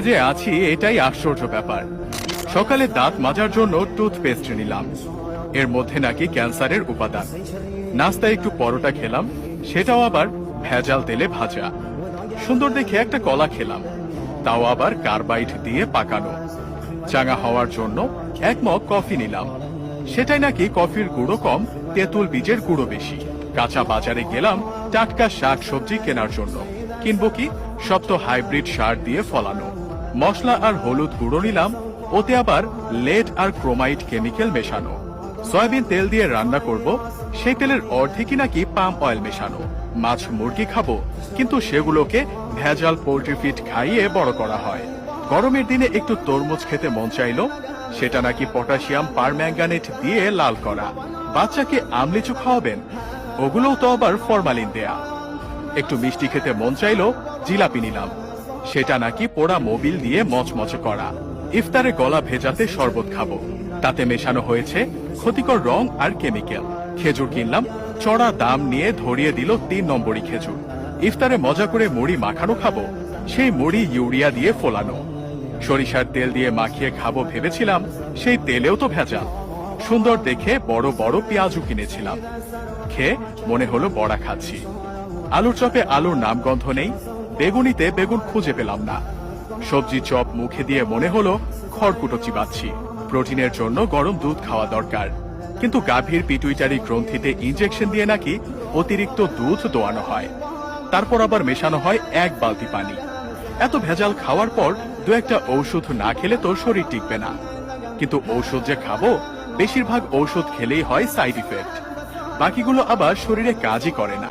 যে আছি এটাই আশ্চর্য ব্যাপার। সকালে দাঁত মাজার জন্য টুথপেস্ট নিলাম, এর মধ্যে নাকি ক্যান্সারের উপাদান। নাস্তায় একটু পরোটা খেলাম, সেটাও আবার ভেজাল তেলে ভাজা। সুন্দর দেখে একটা কলা খেলাম, তাও আবার কার্বাইড দিয়ে পাকানো। চাঙা হওয়ার জন্য এক মগ কফি নিলাম, সেটাই নাকি কফির গুঁড়ো কম, তেঁতুল বীজের গুঁড়ো বেশি। কাঁচা বাজারে গেলাম টাটকা শাক সবজি কেনার জন্য, কিনবো কি, সব তো হাইব্রিড সার দিয়ে ফলানো। মশলা আর হলুদ গুঁড়ো নিলাম, ওতে আবার লেড আর ক্রোমাইড কেমিক্যাল মেশানো। সয়াবিন তেল দিয়ে রান্না করব, সেই তেলের অর্ধেকই নাকি পাম অয়েল মেশানো। মাছ মুরগি খাবো, কিন্তু সেগুলোকে ভেজাল পোল্ট্রি ফিড খাইয়ে বড় করা হয়। গরমের দিনে একটু তরমুজ খেতে মন চাইলো, সেটা নাকি পটাশিয়াম পারম্যাঙ্গানেট দিয়ে লাল করা। বাচ্চাকে আমলিচু খাওয়াবেন, ওগুলোও তো আবার ফরমালিন দেয়া। একটু মিষ্টি খেতে মন চাইলো, জিলাপি নিলাম, সেটা নাকি পোড়া মোবিল দিয়ে মচমচে করা। ইফতারে গলা ভেজাতে শরবত খাবো, তাতে মেশানো হয়েছে ক্ষতিকর রং আর কেমিক্যাল। খেজুর কিনলাম, চড়া দাম নিয়ে ধরিয়ে দিল 3 নম্বরই খেজুর। ইফতারে মজা করে মুড়ি মাখানো খাবো, সেই মুড়ি ইউরিয়া দিয়ে ফোলানো। সরিষার তেল দিয়ে মাখিয়ে খাবো ভেবেছিলাম, সেই তেলেও তো ভেজাল। সুন্দর দেখে বড় বড় পেঁয়াজও কিনেছিলাম, খেয়ে মনে হলো বড়া খাচ্ছি। আলুর চপে আলুর নামগন্ধ নেই, বেগুনিতে বেগুন খুঁজে পেলাম না। সবজি চপ মুখে দিয়ে মনে হলো খড়কুটো চিবাচ্ছি। প্রোটিনের জন্য গরম দুধ খাওয়া দরকার, কিন্তু গাভীর পিটুইটারি গ্রন্থিতে ইনজেকশন দিয়ে নাকি অতিরিক্ত দুধ দোয়ানো হয়, তারপর আবার মেশানো হয় 1 বালতি পানি। এত ভেজাল খাওয়ার পর 2-1টা ঔষধ না খেলে তো শরীর টিকবে না। কিন্তু ঔষধ যে খাবো, বেশিরভাগ ঔষধ খেলেই হয় সাইড ইফেক্ট, বাকিগুলো আবার শরীরে কাজই করে না।